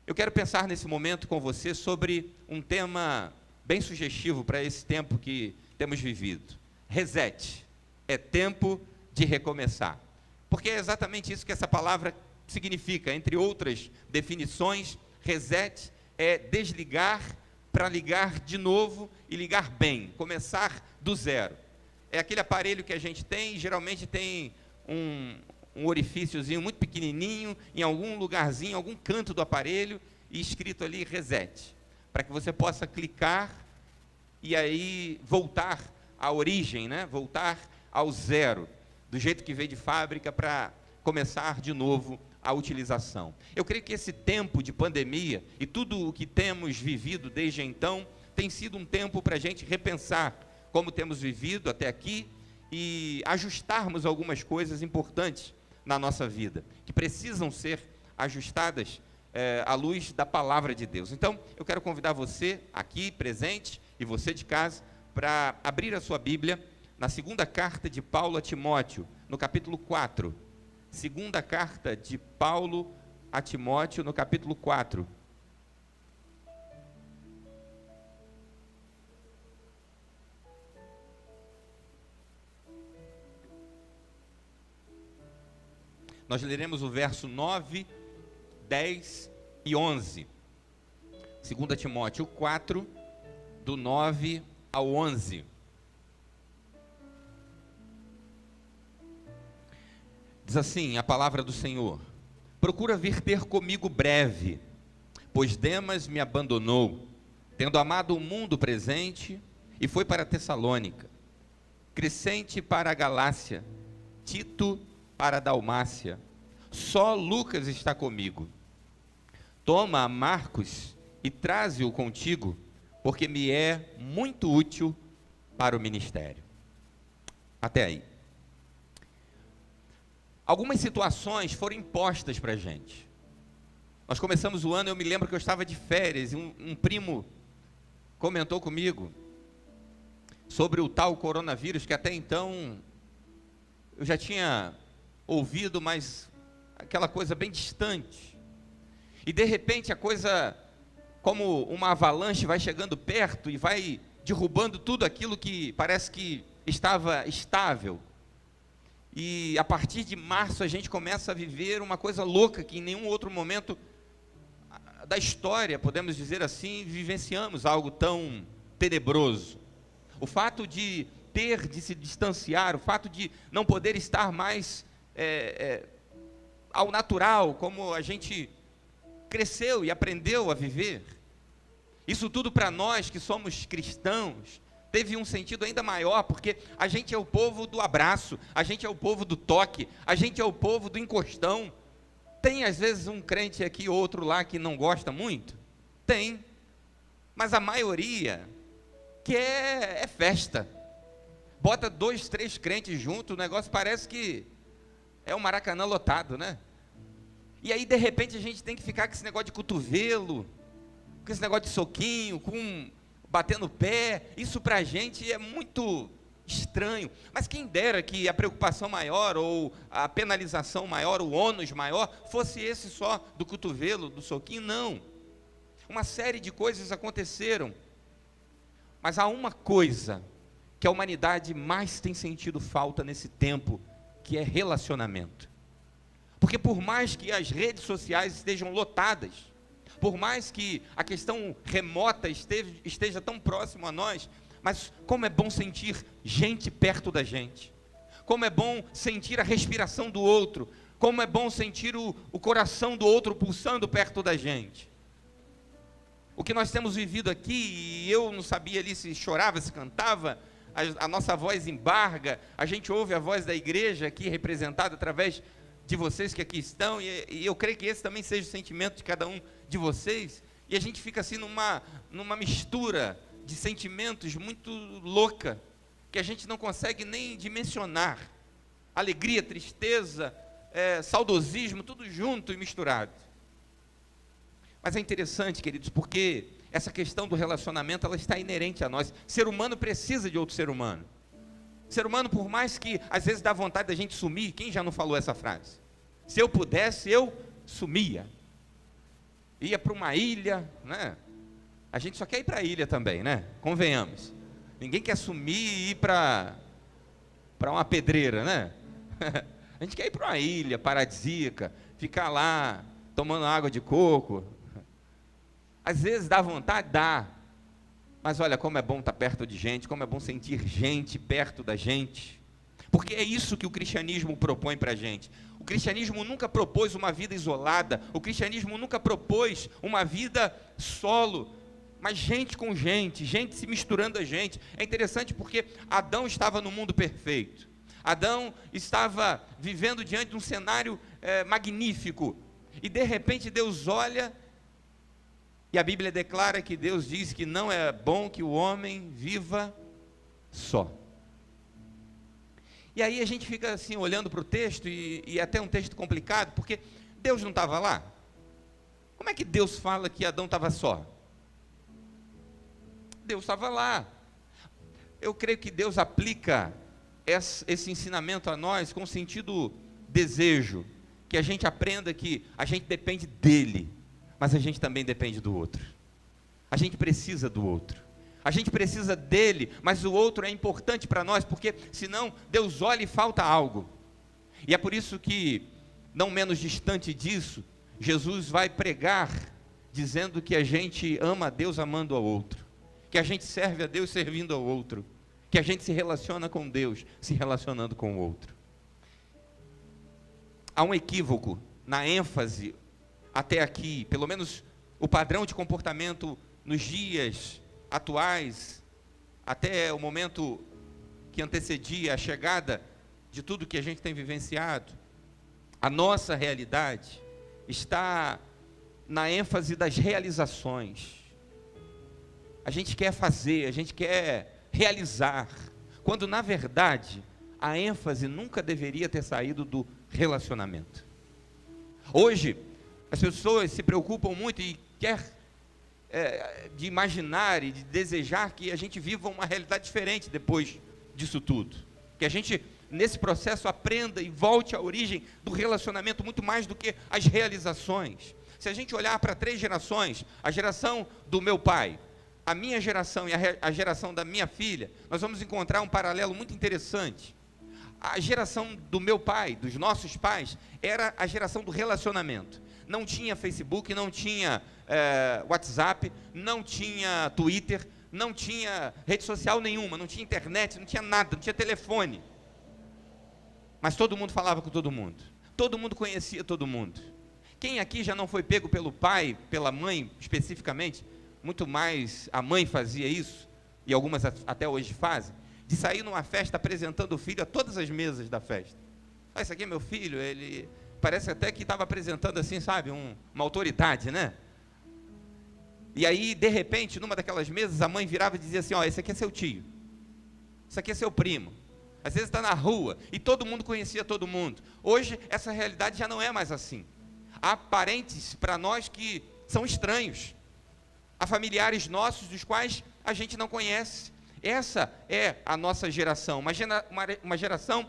Eu quero pensar nesse momento com você sobre um tema bem sugestivo para esse tempo que temos vivido. Reset. É tempo de recomeçar. Porque é exatamente isso que essa palavra significa. Entre outras definições, reset é desligar para ligar de novo e ligar bem, começar do zero. É aquele aparelho que a gente tem, geralmente tem um orifíciozinho muito pequenininho, em algum lugarzinho, em algum canto do aparelho, e escrito ali reset, para que você possa clicar e aí voltar à origem, né? Voltar ao zero, do jeito que veio de fábrica, para começar de novo a utilização. Eu creio que esse tempo de pandemia e tudo o que temos vivido desde então tem sido um tempo para a gente repensar como temos vivido até aqui e ajustarmos algumas coisas importantes na nossa vida, que precisam ser ajustadas à luz da palavra de Deus. Então, eu quero convidar você aqui presente e você de casa para abrir a sua Bíblia na segunda carta de Paulo a Timóteo, no capítulo 4. Segunda carta de Paulo a Timóteo, no capítulo 4. Nós leremos o verso 9, 10 e 11. 2 Timóteo 4, do 9 ao 11. Diz assim a palavra do Senhor: procura vir ter comigo breve, pois Demas me abandonou, tendo amado o mundo presente, e foi para Tessalônica. Crescente para a Galácia, Tito para a Dalmácia. Só Lucas está comigo. Toma a Marcos e traze-o contigo, porque me é muito útil para o ministério. Até aí. Algumas situações foram impostas para a gente. Nós começamos o ano, eu me lembro que eu estava de férias, e um primo comentou comigo sobre o tal coronavírus, que até então eu já tinha ouvido, mas aquela coisa bem distante. E de repente a coisa, como uma avalanche, vai chegando perto e vai derrubando tudo aquilo que parece que estava estável. E a partir de março a gente começa a viver uma coisa louca que em nenhum outro momento da história, podemos dizer assim, vivenciamos algo tão tenebroso. O fato de ter de se distanciar, o fato de não poder estar mais ao natural, como a gente cresceu e aprendeu a viver. Isso tudo para nós que somos cristãos teve um sentido ainda maior, porque a gente é o povo do abraço, a gente é o povo do toque, a gente é o povo do encostão. Tem às vezes um crente aqui, outro lá que não gosta muito? Tem, mas a maioria quer festa. Bota 2, 3 crentes juntos, o negócio parece que é um Maracanã lotado, né? E aí de repente a gente tem que ficar com esse negócio de cotovelo, com esse negócio de soquinho, com batendo o pé. Isso para a gente é muito estranho. Mas quem dera que a preocupação maior, ou a penalização maior, o ônus maior, fosse esse só do cotovelo, do soquinho. Não. Uma série de coisas aconteceram. Mas há uma coisa que a humanidade mais tem sentido falta nesse tempo, que é relacionamento. Porque por mais que as redes sociais estejam lotadas, por mais que a questão remota esteja tão próximo a nós, mas como é bom sentir gente perto da gente, como é bom sentir a respiração do outro, como é bom sentir o coração do outro pulsando perto da gente. O que nós temos vivido aqui, e eu não sabia ali se chorava, se cantava, a nossa voz embarga, a gente ouve a voz da igreja aqui representada através de vocês que aqui estão, e eu creio que esse também seja o sentimento de cada um de vocês, e a gente fica assim numa mistura de sentimentos muito louca, que a gente não consegue nem dimensionar. Alegria, tristeza, saudosismo, tudo junto e misturado. Mas é interessante, queridos, porque essa questão do relacionamento, ela está inerente a nós. Ser humano precisa de outro ser humano. Ser humano, por mais que às vezes dá vontade da gente sumir, quem já não falou essa frase? Se eu pudesse, eu sumia. ia para uma ilha, né? A gente só quer ir para a ilha também, né? Convenhamos. Ninguém quer sumir e ir para uma pedreira, né? A gente quer ir para uma ilha paradisíaca, ficar lá tomando água de coco. Às vezes dá vontade, dá. Mas olha como é bom estar perto de gente, como é bom sentir gente perto da gente. Porque é isso que o cristianismo propõe para a gente. O cristianismo nunca propôs uma vida isolada, o cristianismo nunca propôs uma vida solo, mas gente com gente, gente se misturando a gente. É interessante porque Adão estava no mundo perfeito. Adão estava vivendo diante de um cenário magnífico. E de repente Deus olha, e a Bíblia declara que Deus diz que não é bom que o homem viva só. E aí a gente fica assim olhando para o texto, e é até um texto complicado, porque Deus não estava lá. Como é que Deus fala que Adão estava só? Deus estava lá. Eu creio que Deus aplica esse ensinamento a nós com sentido desejo, que a gente aprenda que a gente depende dele, mas a gente também depende do outro. A gente precisa do outro. A gente precisa dele, mas o outro é importante para nós, porque senão Deus olha e falta algo. E é por isso que, não menos distante disso, Jesus vai pregar dizendo que a gente ama a Deus amando ao outro, que a gente serve a Deus servindo ao outro, que a gente se relaciona com Deus se relacionando com o outro. Há um equívoco na ênfase até aqui, pelo menos o padrão de comportamento nos dias atuais, até o momento que antecedia a chegada de tudo que a gente tem vivenciado. A nossa realidade está na ênfase das realizações. A gente quer fazer, a gente quer realizar, quando na verdade a ênfase nunca deveria ter saído do relacionamento. Hoje as pessoas se preocupam muito e querem de imaginar e de desejar que a gente viva uma realidade diferente depois disso tudo, que a gente nesse processo aprenda e volte à origem do relacionamento muito mais do que as realizações. Se a gente olhar para 3 gerações, a geração do meu pai, a minha geração e a geração da minha filha, nós vamos encontrar um paralelo muito interessante. A geração do meu pai, dos nossos pais, era a geração do relacionamento. Não tinha Facebook, não tinha WhatsApp, não tinha Twitter, não tinha rede social nenhuma, não tinha internet, não tinha nada, não tinha telefone. Mas todo mundo falava com todo mundo conhecia todo mundo. Quem aqui já não foi pego pelo pai, pela mãe especificamente, muito mais a mãe fazia isso, e algumas até hoje fazem, de sair numa festa apresentando o filho a todas as mesas da festa. Esse aqui é meu filho, ele parece até que estava apresentando assim, sabe, uma autoridade, né? E aí, de repente, numa daquelas mesas, a mãe virava e dizia assim, esse aqui é seu tio, esse aqui é seu primo. Às vezes está na rua, e todo mundo conhecia todo mundo. Hoje, essa realidade já não é mais assim. Há parentes para nós que são estranhos. Há familiares nossos dos quais a gente não conhece. Essa é a nossa geração, uma geração,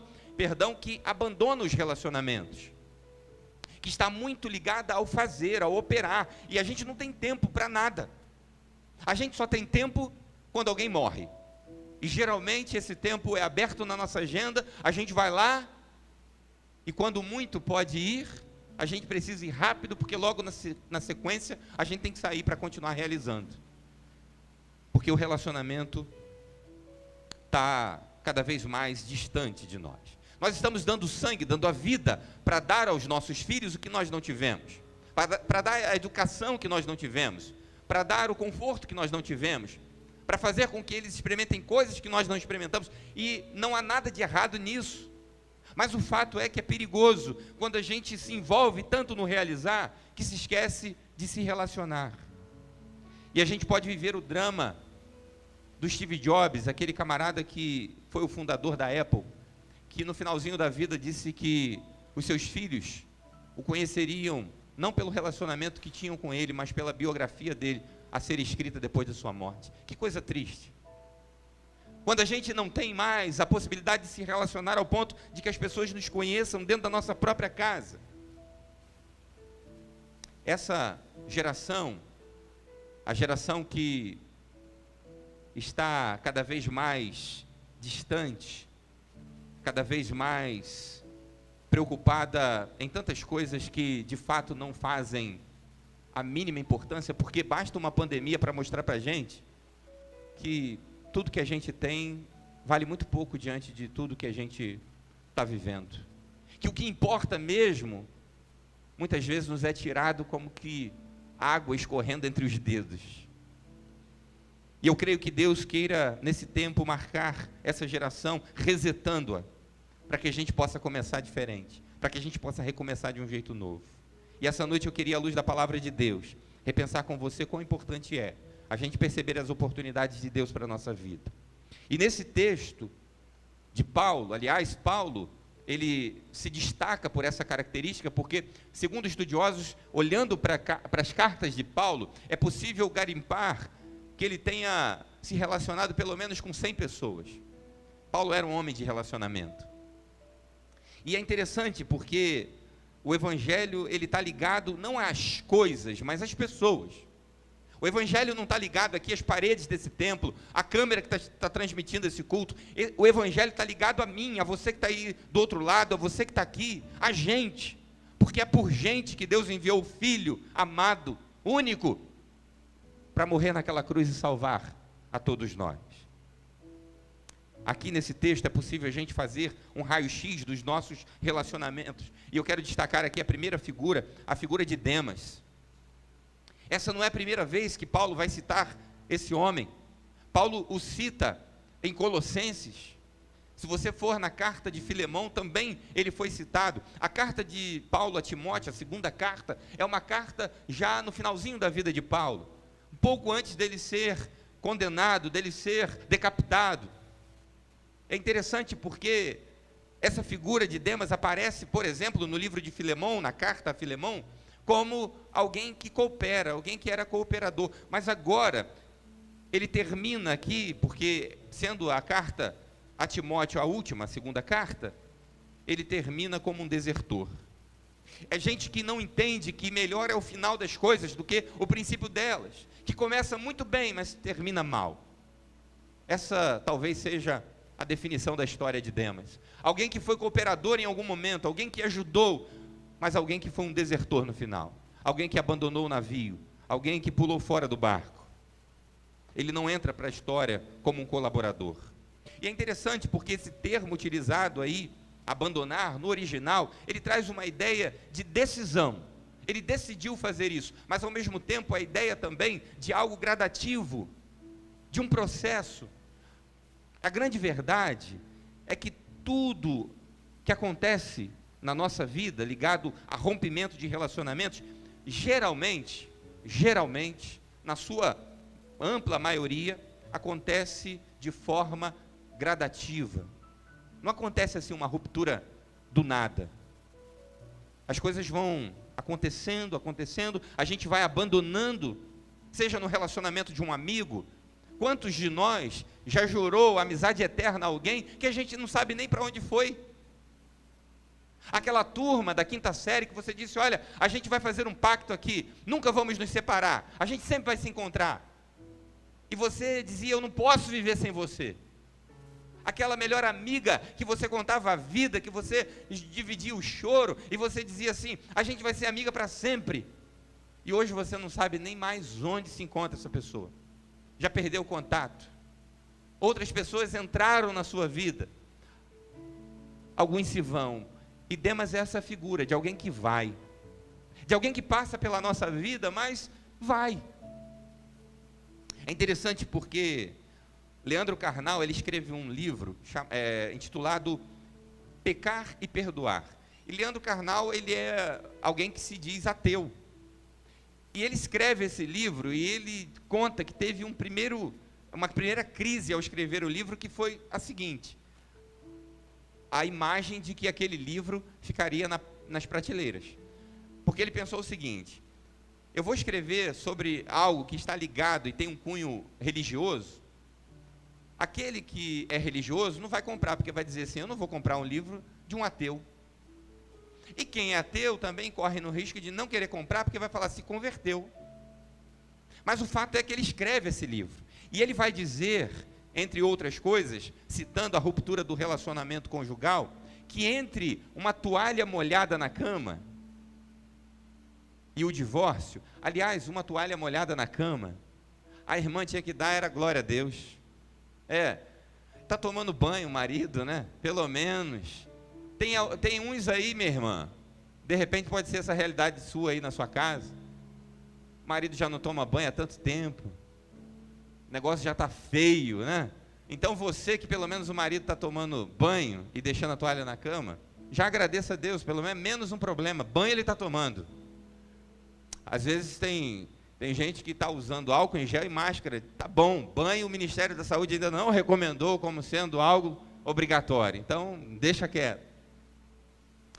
que abandona os relacionamentos, que está muito ligada ao fazer, ao operar, e a gente não tem tempo para nada. A gente só tem tempo quando alguém morre, e geralmente esse tempo é aberto na nossa agenda, a gente vai lá, e quando muito pode ir, a gente precisa ir rápido, porque logo na sequência, a gente tem que sair para continuar realizando, porque o relacionamento está cada vez mais distante de nós. Nós estamos dando sangue, dando a vida para dar aos nossos filhos o que nós não tivemos, para dar a educação que nós não tivemos, para dar o conforto que nós não tivemos, para fazer com que eles experimentem coisas que nós não experimentamos, e não há nada de errado nisso, mas o fato é que é perigoso quando a gente se envolve tanto no realizar, que se esquece de se relacionar, e a gente pode viver o drama do Steve Jobs, aquele camarada que foi o fundador da Apple, que no finalzinho da vida disse que os seus filhos o conheceriam não pelo relacionamento que tinham com ele, mas pela biografia dele a ser escrita depois da sua morte. Que coisa triste. Quando a gente não tem mais a possibilidade de se relacionar ao ponto de que as pessoas nos conheçam dentro da nossa própria casa. essa geração, a geração que está cada vez mais distante, cada vez mais preocupada em tantas coisas que de fato não fazem a mínima importância, porque basta uma pandemia para mostrar para a gente que tudo que a gente tem vale muito pouco diante de tudo que a gente está vivendo. Que o que importa mesmo, muitas vezes nos é tirado como que água escorrendo entre os dedos. E eu creio que Deus queira, nesse tempo, marcar essa geração, resetando-a, para que a gente possa começar diferente, para que a gente possa recomeçar de um jeito novo. E essa noite eu queria, à luz da palavra de Deus, repensar com você quão importante é a gente perceber as oportunidades de Deus para a nossa vida. E nesse texto de Paulo, aliás, Paulo, ele se destaca por essa característica, porque, segundo estudiosos, olhando para as cartas de Paulo, é possível garimpar que ele tenha se relacionado pelo menos com 100 pessoas. Paulo era um homem de relacionamento. E é interessante porque o evangelho, ele está ligado não às coisas, mas às pessoas. O evangelho não está ligado aqui às paredes desse templo, à câmera que está transmitindo esse culto. O evangelho está ligado a mim, a você que está aí do outro lado, a você que está aqui, a gente. Porque é por gente que Deus enviou o Filho amado, único, para morrer naquela cruz e salvar a todos nós. Aqui nesse texto é possível a gente fazer um raio-x dos nossos relacionamentos. E eu quero destacar aqui a primeira figura, a figura de Demas. Essa não é a primeira vez que Paulo vai citar esse homem. Paulo o cita em Colossenses. Se você for na carta de Filemão, também ele foi citado. A carta de Paulo a Timóteo, a segunda carta, é uma carta já no finalzinho da vida de Paulo. Um pouco antes dele ser condenado, dele ser decapitado. É interessante porque essa figura de Demas aparece, por exemplo, no livro de Filemão, na carta a Filemão, como alguém que coopera, alguém que era cooperador. Mas agora, ele termina aqui, porque sendo a carta a Timóteo a última, a segunda carta, ele termina como um desertor. É gente que não entende que melhor é o final das coisas do que o princípio delas, que começa muito bem, mas termina mal. Essa talvez seja a definição da história de Demas. Alguém que foi cooperador em algum momento, alguém que ajudou, mas alguém que foi um desertor no final, alguém que abandonou o navio, alguém que pulou fora do barco. Ele não entra para a história como um colaborador. E é interessante porque esse termo utilizado aí, abandonar, no original, ele traz uma ideia de decisão. Ele decidiu fazer isso, mas ao mesmo tempo a ideia também de algo gradativo, de um processo. A grande verdade é que tudo que acontece na nossa vida, ligado a rompimento de relacionamentos, geralmente, na sua ampla maioria, acontece de forma gradativa. Não acontece assim uma ruptura do nada. As coisas vão acontecendo, a gente vai abandonando, seja no relacionamento de um amigo. Quantos de nós já jurou amizade eterna a alguém que a gente não sabe nem para onde foi? Aquela turma da quinta série que você disse, olha, a gente vai fazer um pacto aqui, nunca vamos nos separar, a gente sempre vai se encontrar. E você dizia, eu não posso viver sem você. Aquela melhor amiga que você contava a vida, que você dividia o choro, e você dizia assim, a gente vai ser amiga para sempre. E hoje você não sabe nem mais onde se encontra essa pessoa. Já perdeu o contato. Outras pessoas entraram na sua vida. Alguns se vão. E Demas é essa figura de alguém que vai. De alguém que passa pela nossa vida, mas vai. É interessante porque Leandro Carnal, ele escreve um livro intitulado Pecar e Perdoar. E Leandro Carnal, ele é alguém que se diz ateu. E ele escreve esse livro e ele conta que teve uma primeira crise ao escrever o livro, que foi a seguinte: a imagem de que aquele livro ficaria nas prateleiras. Porque ele pensou o seguinte: eu vou escrever sobre algo que está ligado e tem um cunho religioso. Aquele que é religioso não vai comprar, porque vai dizer assim, eu não vou comprar um livro de um ateu. E quem é ateu também corre no risco de não querer comprar, porque vai falar, se converteu. Mas o fato é que ele escreve esse livro. E ele vai dizer, entre outras coisas, citando a ruptura do relacionamento conjugal, que entre uma toalha molhada na cama e o divórcio, aliás, uma toalha molhada na cama, a irmã tinha que dar, era glória a Deus. Está tomando banho o marido, né? Pelo menos. Tem uns aí, minha irmã, de repente pode ser essa realidade sua aí na sua casa. O marido já não toma banho há tanto tempo, o negócio já está feio, né? Então você que pelo menos o marido está tomando banho e deixando a toalha na cama, já agradeça a Deus, pelo menos um problema, banho ele está tomando. Às vezes tem gente que está usando álcool em gel e máscara, tá bom, banho o Ministério da Saúde ainda não recomendou como sendo algo obrigatório, então deixa quieto.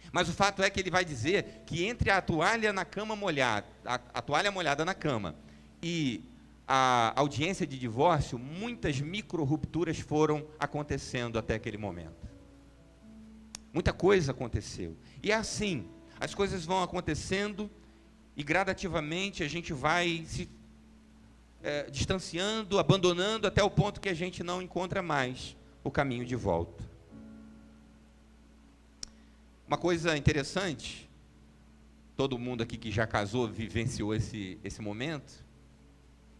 Mas o fato é que ele vai dizer que entre a toalha na cama molhada, a toalha molhada na cama e a audiência de divórcio, muitas micro-rupturas foram acontecendo até aquele momento. Muita coisa aconteceu. E é assim, as coisas vão acontecendo e gradativamente a gente vai se distanciando, abandonando, até o ponto que a gente não encontra mais o caminho de volta. Uma coisa interessante, todo mundo aqui que já casou vivenciou esse momento,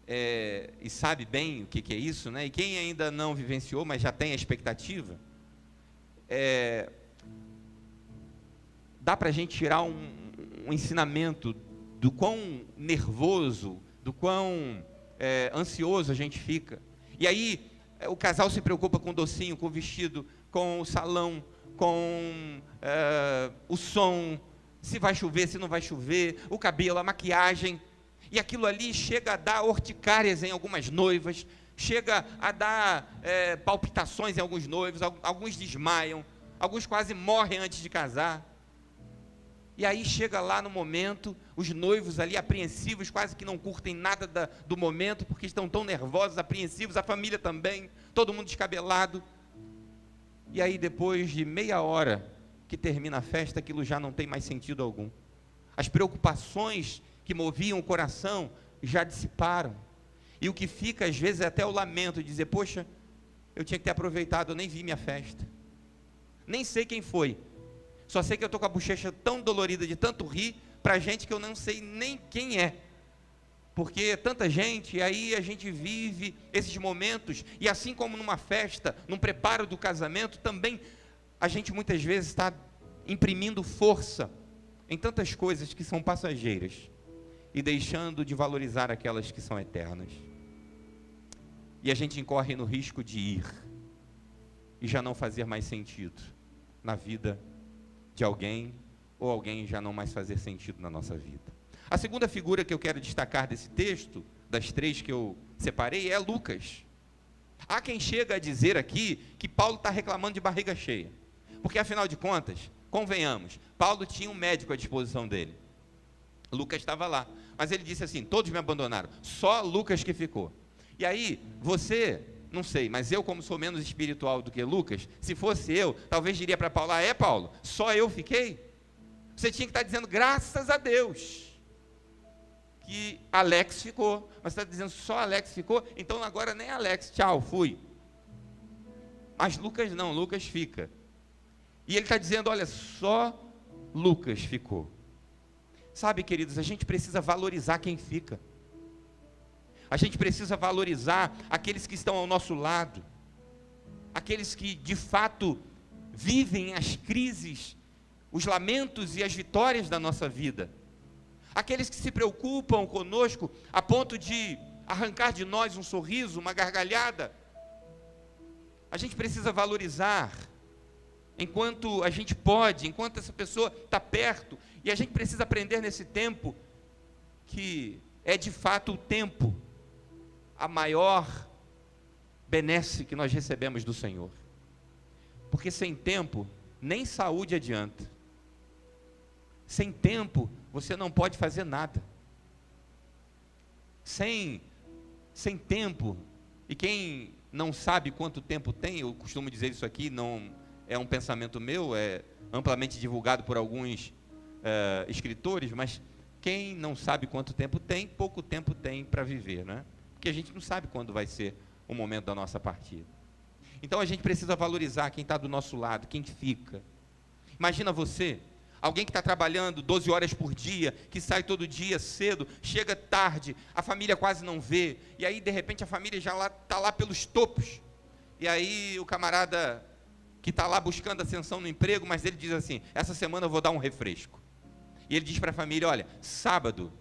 e sabe bem o que é isso, né? E quem ainda não vivenciou, mas já tem a expectativa, dá para a gente tirar um ensinamento do quão nervoso, do quão ansioso a gente fica. E aí o casal se preocupa com o docinho, com o vestido, com o salão, com o som, se vai chover, se não vai chover, o cabelo, a maquiagem, e aquilo ali chega a dar urticárias em algumas noivas, chega a dar palpitações em alguns noivos, alguns desmaiam, alguns quase morrem antes de casar. E aí chega lá no momento, os noivos ali apreensivos, quase que não curtem nada do momento, porque estão tão nervosos, apreensivos, a família também, todo mundo descabelado. E aí depois de meia hora que termina a festa, aquilo já não tem mais sentido algum. As preocupações que moviam o coração já dissiparam. E o que fica às vezes é até o lamento de dizer, poxa, eu tinha que ter aproveitado, eu nem vi minha festa. Nem sei quem foi. Só sei que eu estou com a bochecha tão dolorida de tanto rir, para gente que eu não sei nem quem é. Porque é tanta gente, e aí a gente vive esses momentos, e assim como numa festa, num preparo do casamento, também a gente muitas vezes está imprimindo força em tantas coisas que são passageiras, e deixando de valorizar aquelas que são eternas. E a gente incorre no risco de ir, e já não fazer mais sentido na vida de alguém, ou alguém já não mais fazer sentido na nossa vida. A segunda figura que eu quero destacar desse texto, das três que eu separei, é Lucas. Há quem chega a dizer aqui que Paulo está reclamando de barriga cheia, porque afinal de contas, convenhamos, Paulo tinha um médico à disposição dele, Lucas estava lá, mas ele disse assim, todos me abandonaram, só Lucas que ficou. E aí, você, não sei, mas eu como sou menos espiritual do que Lucas, se fosse eu, talvez diria para Paulo, Paulo, só eu fiquei? Você tinha que estar dizendo, graças a Deus, que Alex ficou, mas você está dizendo, só Alex ficou? Então agora nem Alex, tchau, fui. Mas Lucas não, Lucas fica. E ele está dizendo, olha, só Lucas ficou. Sabe, queridos, a gente precisa valorizar quem fica. A gente precisa valorizar aqueles que estão ao nosso lado, aqueles que de fato vivem as crises, os lamentos e as vitórias da nossa vida, aqueles que se preocupam conosco a ponto de arrancar de nós um sorriso, uma gargalhada. A gente precisa valorizar enquanto a gente pode, enquanto essa pessoa está perto, e a gente precisa aprender nesse tempo que é de fato o tempo a maior benesse que nós recebemos do Senhor, porque sem tempo nem saúde adianta, sem tempo você não pode fazer nada, sem tempo, e quem não sabe quanto tempo tem, eu costumo dizer isso aqui, não é um pensamento meu, é amplamente divulgado por alguns escritores, mas quem não sabe quanto tempo tem, pouco tempo tem para viver, né? Porque a gente não sabe quando vai ser o momento da nossa partida. Então a gente precisa valorizar quem está do nosso lado, quem fica. Imagina você, alguém que está trabalhando 12 horas por dia, que sai todo dia cedo, chega tarde, a família quase não vê, e aí de repente a família já está lá pelos topos, e aí o camarada que está lá buscando ascensão no emprego, mas ele diz assim, essa semana eu vou dar um refresco. E ele diz para a família, olha, sábado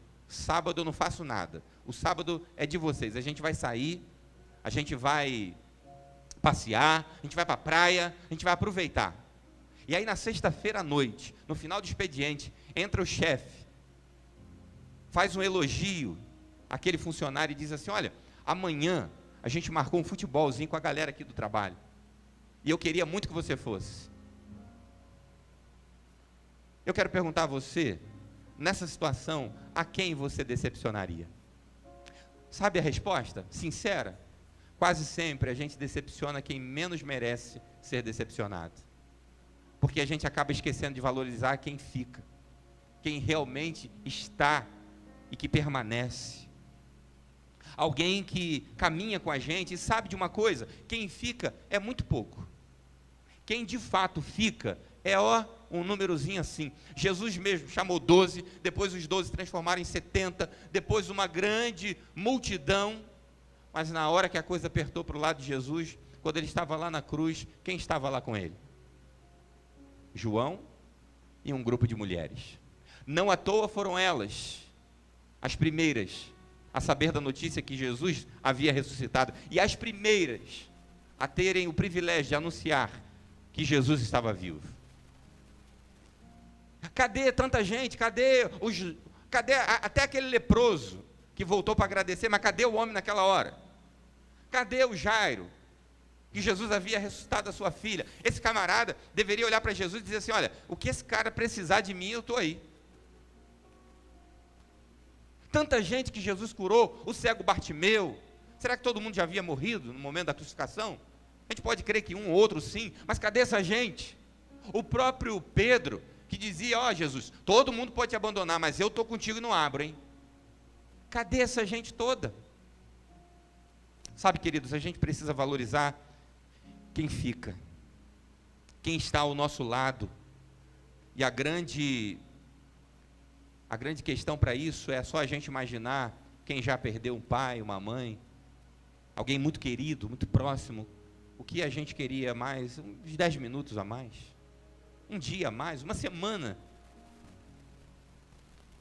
eu não faço nada, o sábado é de vocês, a gente vai sair, a gente vai passear, a gente vai para a praia, a gente vai aproveitar. E aí na sexta-feira à noite, no final do expediente, entra o chefe, faz um elogio àquele funcionário e diz assim, olha, amanhã a gente marcou um futebolzinho com a galera aqui do trabalho, e eu queria muito que você fosse. Eu quero perguntar a você, nessa situação, a quem você decepcionaria? Sabe a resposta? Sincera? Quase sempre a gente decepciona quem menos merece ser decepcionado. Porque a gente acaba esquecendo de valorizar quem fica, quem realmente está e que permanece. Alguém que caminha com a gente e sabe de uma coisa, quem fica é muito pouco. Quem de fato fica é um númerozinho assim. Jesus mesmo chamou 12, depois os 12 transformaram em 70, depois uma grande multidão, mas na hora que a coisa apertou para o lado de Jesus, quando ele estava lá na cruz, quem estava lá com ele? João e um grupo de mulheres. Não à toa foram elas as primeiras a saber da notícia que Jesus havia ressuscitado, e as primeiras a terem o privilégio de anunciar que Jesus estava vivo. Cadê tanta gente? Cadê até aquele leproso que voltou para agradecer, mas cadê o homem naquela hora? Cadê o Jairo, que Jesus havia ressuscitado a sua filha? Esse camarada deveria olhar para Jesus e dizer assim, olha, o que esse cara precisar de mim, eu estou aí. Tanta gente que Jesus curou, o cego Bartimeu, será que todo mundo já havia morrido no momento da crucificação? A gente pode crer que um ou outro sim, mas cadê essa gente? O próprio Pedro, que dizia, ó Jesus, todo mundo pode te abandonar, mas eu estou contigo e não abro, hein? Cadê essa gente toda? Sabe, queridos, a gente precisa valorizar quem fica, quem está ao nosso lado, e a grande questão para isso é só a gente imaginar quem já perdeu um pai, uma mãe, alguém muito querido, muito próximo, o que a gente queria mais, uns 10 minutos a mais, um dia a mais, uma semana,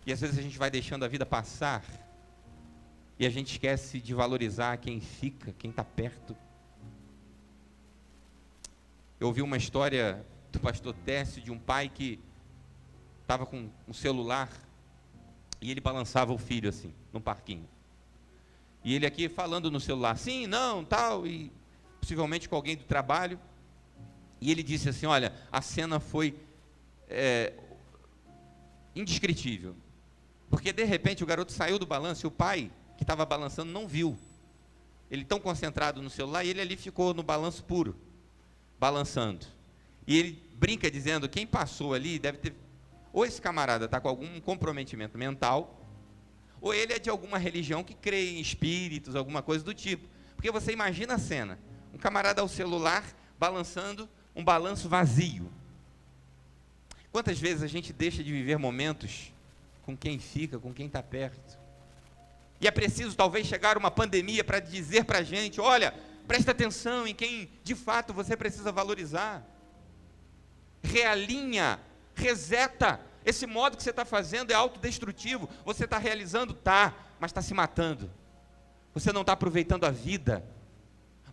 e às vezes a gente vai deixando a vida passar, e a gente esquece de valorizar quem fica, quem está perto. Eu ouvi uma história do pastor Técio, de um pai que estava com um celular, e ele balançava o filho assim, num parquinho. E ele aqui falando no celular, sim, não, tal, e possivelmente com alguém do trabalho. E ele disse assim, olha, a cena foi indescritível. Porque de repente o garoto saiu do balanço e o pai, que estava balançando, não viu. Ele tão concentrado no celular, e ele ali ficou no balanço puro, balançando. E ele brinca dizendo, quem passou ali deve ter... Ou esse camarada está com algum comprometimento mental, ou ele é de alguma religião que crê em espíritos, alguma coisa do tipo. Porque você imagina a cena, um camarada ao celular, balançando um balanço vazio. Quantas vezes a gente deixa de viver momentos com quem fica, com quem está perto? E é preciso talvez chegar uma pandemia para dizer para a gente, olha, presta atenção em quem de fato você precisa valorizar. Realinha, reseta. Esse modo que você está fazendo é autodestrutivo. Você está realizando? Tá, mas está se matando. Você não está aproveitando a vida.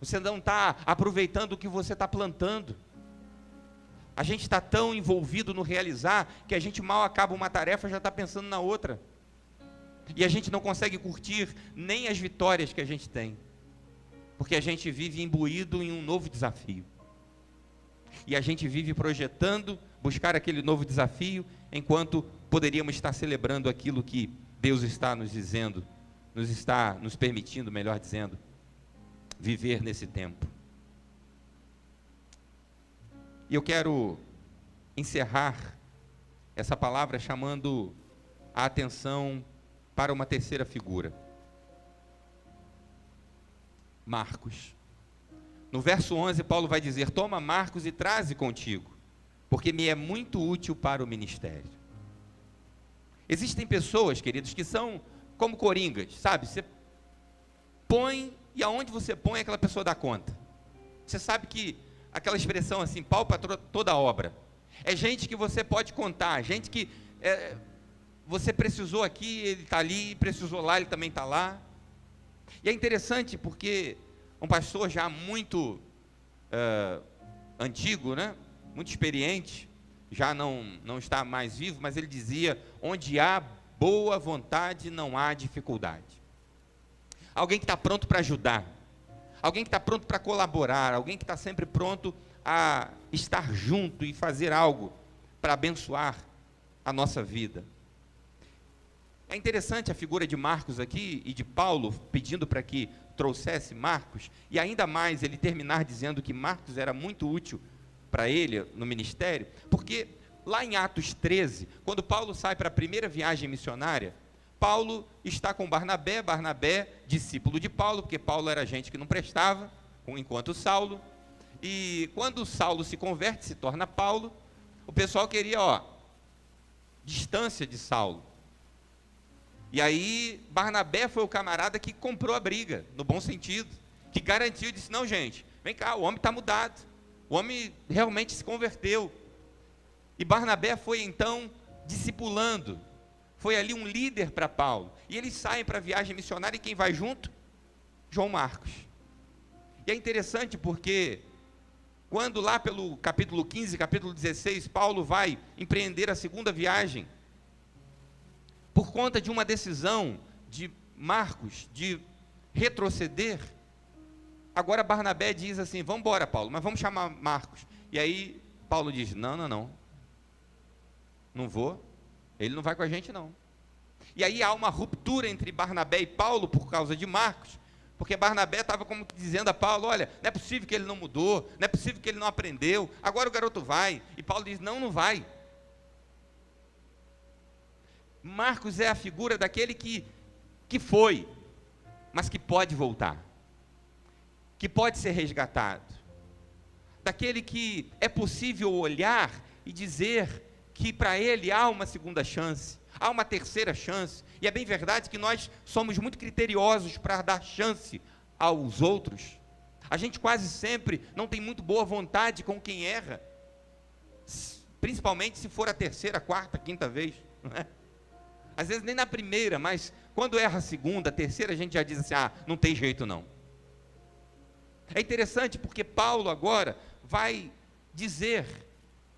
Você não está aproveitando o que você está plantando. A gente está tão envolvido no realizar que a gente mal acaba uma tarefa e já está pensando na outra. E a gente não consegue curtir nem as vitórias que a gente tem, porque a gente vive imbuído em um novo desafio. E a gente vive projetando buscar aquele novo desafio, enquanto poderíamos estar celebrando aquilo que Deus está nos dizendo, nos está nos permitindo, melhor dizendo, viver nesse tempo. E eu quero encerrar essa palavra chamando a atenção para uma terceira figura. Marcos. No verso 11, Paulo vai dizer: toma Marcos e traze contigo, porque me é muito útil para o ministério. Existem pessoas, queridos, que são como coringas, sabe? Você põe, e aonde você põe, aquela pessoa dá conta. Você sabe que aquela expressão assim, pau para toda a obra. É gente que você pode contar, gente que você precisou aqui, ele está ali, precisou lá, ele também está lá. E é interessante porque um pastor já muito antigo, né? Muito experiente, já não está mais vivo, mas ele dizia: onde há boa vontade, não há dificuldade. Alguém que está pronto para ajudar, alguém que está pronto para colaborar, alguém que está sempre pronto a estar junto e fazer algo para abençoar a nossa vida. É interessante a figura de Marcos aqui e de Paulo pedindo para que trouxesse Marcos, e ainda mais ele terminar dizendo que Marcos era muito útil para ele no ministério, porque lá em Atos 13, quando Paulo sai para a primeira viagem missionária, Paulo está com Barnabé, discípulo de Paulo, porque Paulo era gente que não prestava, enquanto Saulo, e quando Saulo se converte, se torna Paulo, o pessoal queria, distância de Saulo. E aí Barnabé foi o camarada que comprou a briga, no bom sentido, que garantiu, disse: não, gente, vem cá, o homem está mudado, o homem realmente se converteu. E Barnabé foi então discipulando, foi ali um líder para Paulo, e eles saem para a viagem missionária, e quem vai junto? João Marcos. E é interessante porque quando lá pelo capítulo 15, capítulo 16, Paulo vai empreender a segunda viagem, por conta de uma decisão de Marcos de retroceder, agora Barnabé diz assim: vamos embora, Paulo, mas vamos chamar Marcos. E aí Paulo diz: não vou, ele não vai com a gente não. E aí há uma ruptura entre Barnabé e Paulo por causa de Marcos, porque Barnabé estava como dizendo a Paulo: olha, não é possível que ele não mudou, não é possível que ele não aprendeu, agora o garoto vai. E Paulo diz: não vai. Marcos é a figura daquele que foi, mas que pode voltar, que pode ser resgatado, daquele que é possível olhar e dizer que para ele há uma segunda chance, há uma terceira chance. E é bem verdade que nós somos muito criteriosos para dar chance aos outros. A gente quase sempre não tem muito boa vontade com quem erra, principalmente se for a terceira, quarta, quinta vez, não é? Às vezes nem na primeira, mas quando erra a segunda, a terceira, a gente já diz assim: não tem jeito não. É interessante porque Paulo agora vai dizer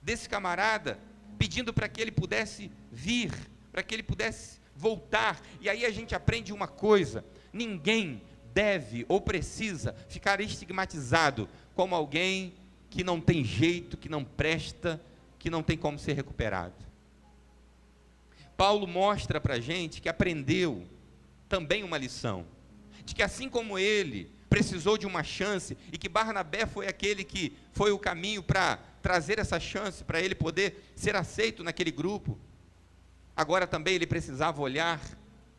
desse camarada, pedindo para que ele pudesse vir, para que ele pudesse voltar. E aí a gente aprende uma coisa: ninguém deve ou precisa ficar estigmatizado como alguém que não tem jeito, que não presta, que não tem como ser recuperado. Paulo mostra para a gente que aprendeu também uma lição, de que assim como ele precisou de uma chance, e que Barnabé foi aquele que foi o caminho para trazer essa chance, para ele poder ser aceito naquele grupo, agora também ele precisava olhar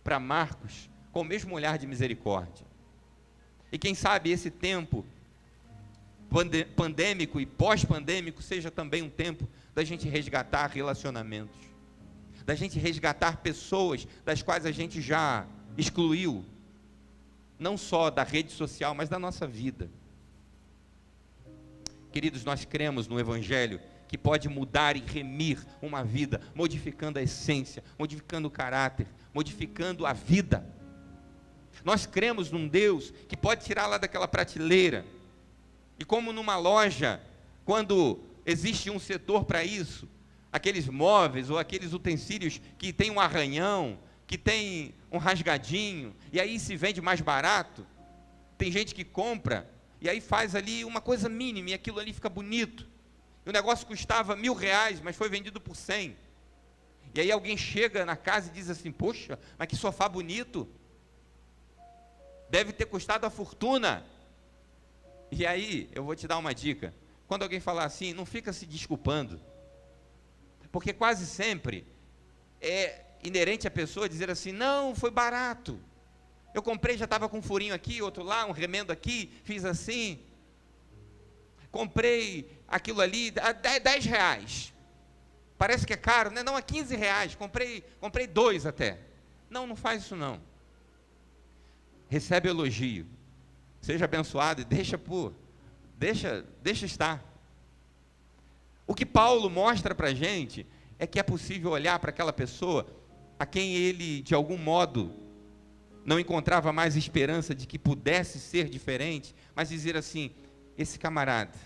para Marcos com o mesmo olhar de misericórdia. E quem sabe esse tempo pandêmico e pós-pandêmico seja também um tempo da gente resgatar relacionamentos, da gente resgatar pessoas das quais a gente já excluiu, não só da rede social, mas da nossa vida. Queridos, nós cremos no Evangelho que pode mudar e remir uma vida, modificando a essência, modificando o caráter, modificando a vida. Nós cremos num Deus que pode tirar lá daquela prateleira, e como numa loja, quando existe um setor para isso, aqueles móveis ou aqueles utensílios que tem um arranhão, que tem um rasgadinho, e aí se vende mais barato, tem gente que compra, e aí faz ali uma coisa mínima, e aquilo ali fica bonito, e o negócio custava R$1.000, mas foi vendido por 100, e aí alguém chega na casa e diz assim: poxa, mas que sofá bonito, deve ter custado a fortuna. E aí, eu vou te dar uma dica: quando alguém falar assim, não fica se desculpando, Porque quase sempre é inerente à pessoa dizer assim: não, foi barato. Eu comprei, já estava com um furinho aqui, outro lá, um remendo aqui, fiz assim. Comprei aquilo ali, R$10. Parece que é caro, né? Não, é R$15. Comprei 2 até. Não faz isso não. Recebe elogio. Seja abençoado e deixa estar. O que Paulo mostra para a gente é que é possível olhar para aquela pessoa a quem ele, de algum modo, não encontrava mais esperança de que pudesse ser diferente, mas dizer assim: esse camarada,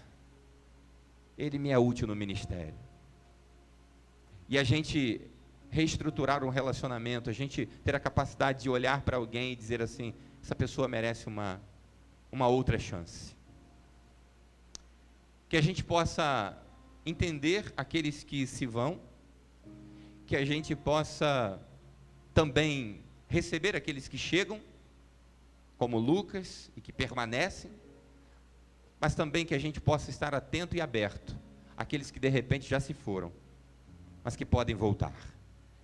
ele me é útil no ministério. E a gente reestruturar um relacionamento, a gente ter a capacidade de olhar para alguém e dizer assim: essa pessoa merece uma outra chance. Que a gente possa entender aqueles que se vão, que a gente possa também receber aqueles que chegam, como Lucas, e que permanecem, mas também que a gente possa estar atento e aberto àqueles que de repente já se foram, mas que podem voltar,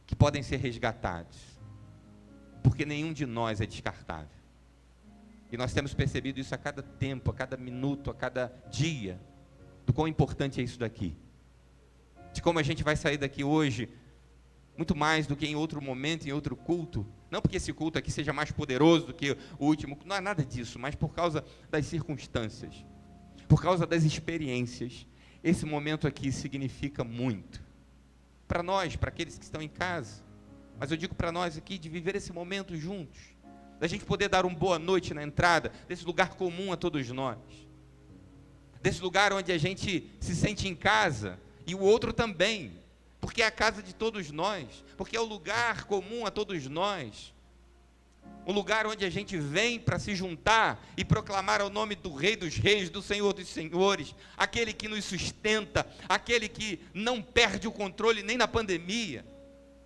que podem ser resgatados, porque nenhum de nós é descartável. E nós temos percebido isso a cada tempo, a cada minuto, a cada dia, do quão importante é isso daqui, de como a gente vai sair daqui hoje, muito mais do que em outro momento, em outro culto, não porque esse culto aqui seja mais poderoso do que o último, não é nada disso, mas por causa das circunstâncias, por causa das experiências. Esse momento aqui significa muito, para nós, para aqueles que estão em casa, mas eu digo para nós aqui, de viver esse momento juntos, da gente poder dar uma boa noite na entrada, desse lugar comum a todos nós, desse lugar onde a gente se sente em casa, e o outro também, porque é a casa de todos nós, porque é o lugar comum a todos nós, um lugar onde a gente vem para se juntar e proclamar o nome do Rei dos Reis, do Senhor dos Senhores, aquele que nos sustenta, aquele que não perde o controle nem na pandemia,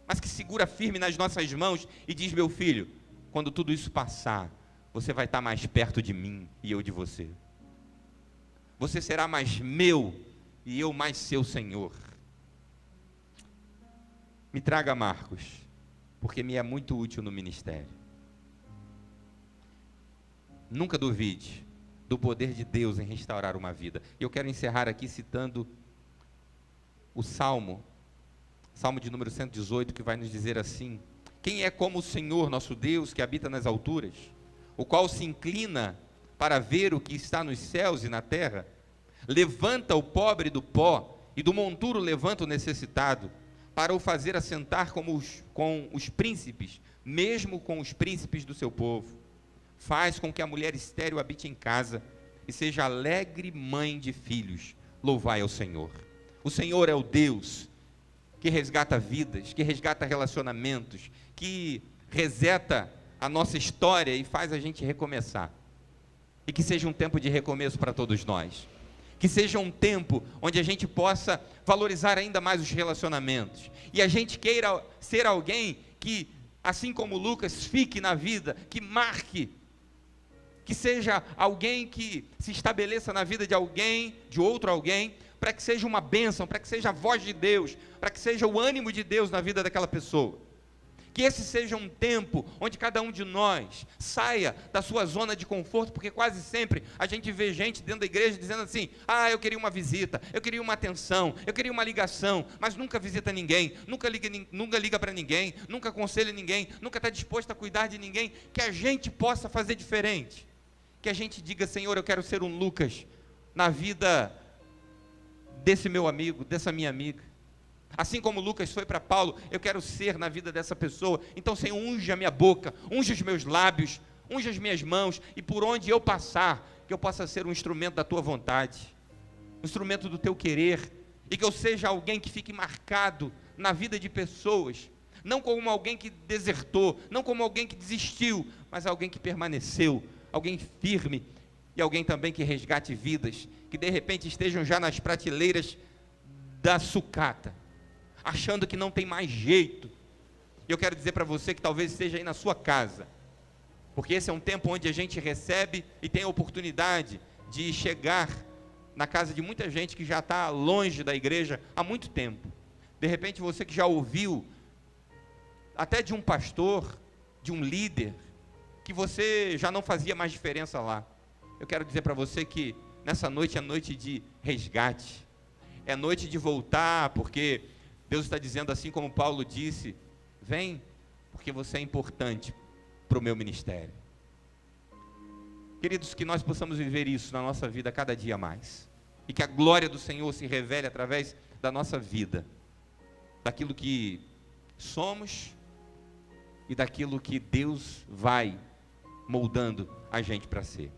mas que segura firme nas nossas mãos e diz: meu filho, quando tudo isso passar, você vai estar mais perto de mim e eu de você. Você será mais meu e eu mais seu Senhor. Me traga Marcos, porque me é muito útil no ministério. Nunca duvide do poder de Deus em restaurar uma vida. E eu quero encerrar aqui citando o Salmo de número 118, que vai nos dizer assim: quem é como o Senhor nosso Deus, que habita nas alturas, o qual se inclina para ver o que está nos céus e na terra, levanta o pobre do pó, e do monturo levanta o necessitado, para o fazer assentar com os príncipes, mesmo com os príncipes do seu povo. Faz com que a mulher estéril habite em casa, e seja alegre mãe de filhos. Louvai ao Senhor. O Senhor é o Deus que resgata vidas, que resgata relacionamentos, que reseta a nossa história e faz a gente recomeçar. E que seja um tempo de recomeço para todos nós. Que seja um tempo onde a gente possa valorizar ainda mais os relacionamentos. E a gente queira ser alguém que, assim como Lucas, fique na vida, que marque, que seja alguém que se estabeleça na vida de alguém, de outro alguém, para que seja uma bênção, para que seja a voz de Deus, para que seja o ânimo de Deus na vida daquela pessoa. Que esse seja um tempo onde cada um de nós saia da sua zona de conforto, porque quase sempre a gente vê gente dentro da igreja dizendo assim: eu queria uma visita, eu queria uma atenção, eu queria uma ligação, mas nunca visita ninguém, nunca liga para ninguém, nunca aconselha ninguém, nunca está disposto a cuidar de ninguém. Que a gente possa fazer diferente, que a gente diga: Senhor, eu quero ser um Lucas na vida desse meu amigo, dessa minha amiga. Assim como Lucas foi para Paulo, eu quero ser na vida dessa pessoa. Então, Senhor, unge a minha boca, unge os meus lábios, unge as minhas mãos, e por onde eu passar, que eu possa ser um instrumento da tua vontade, um instrumento do teu querer, e que eu seja alguém que fique marcado na vida de pessoas, não como alguém que desertou, não como alguém que desistiu, mas alguém que permaneceu, alguém firme, e alguém também que resgate vidas, que de repente estejam já nas prateleiras da sucata, achando que não tem mais jeito. E eu quero dizer para você que talvez esteja aí na sua casa, porque esse é um tempo onde a gente recebe e tem a oportunidade de chegar na casa de muita gente que já está longe da igreja há muito tempo, De repente você que já ouviu, até de um pastor, de um líder, que você já não fazia mais diferença lá. Eu quero dizer para você que nessa noite é noite de resgate, é noite de voltar, porque Deus está dizendo, assim como Paulo disse, vem, porque você é importante para o meu ministério. Queridos, que nós possamos viver isso na nossa vida cada dia mais, e que a glória do Senhor se revele através da nossa vida, daquilo que somos e daquilo que Deus vai moldando a gente para ser.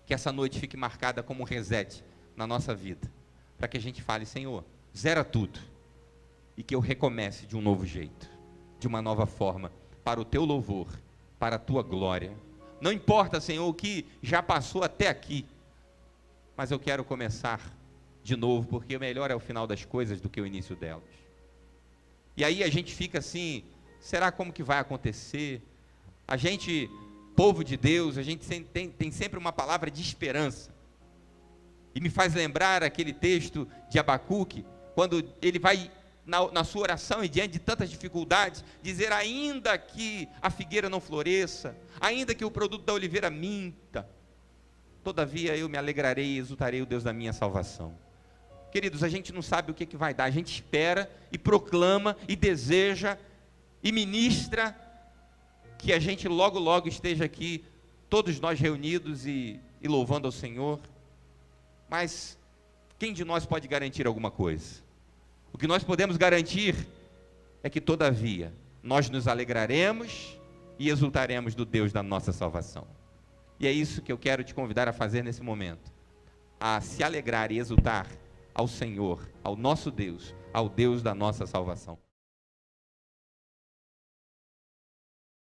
Que essa noite fique marcada como um reset na nossa vida, para que a gente fale, Senhor, zera tudo, e que eu recomece de um novo jeito, de uma nova forma, para o teu louvor, para a tua glória. Não importa, Senhor, o que já passou até aqui, mas eu quero começar de novo, porque o melhor é o final das coisas do que o início delas. E aí a gente fica assim, será como que vai acontecer? A gente, povo de Deus, a gente tem sempre uma palavra de esperança. E me faz lembrar aquele texto de Abacuque, quando ele vai na sua oração e diante de tantas dificuldades, dizer, ainda que a figueira não floresça, ainda que o produto da oliveira minta, todavia eu me alegrarei e exultarei o Deus da minha salvação. Queridos, a gente não sabe o que vai dar, a gente espera e proclama e deseja e ministra que a gente logo logo esteja aqui, todos nós reunidos e louvando ao Senhor. Mas quem de nós pode garantir alguma coisa? O que nós podemos garantir é que todavia nós nos alegraremos e exultaremos do Deus da nossa salvação. E é isso que eu quero te convidar a fazer nesse momento, a se alegrar e exultar ao Senhor, ao nosso Deus, ao Deus da nossa salvação.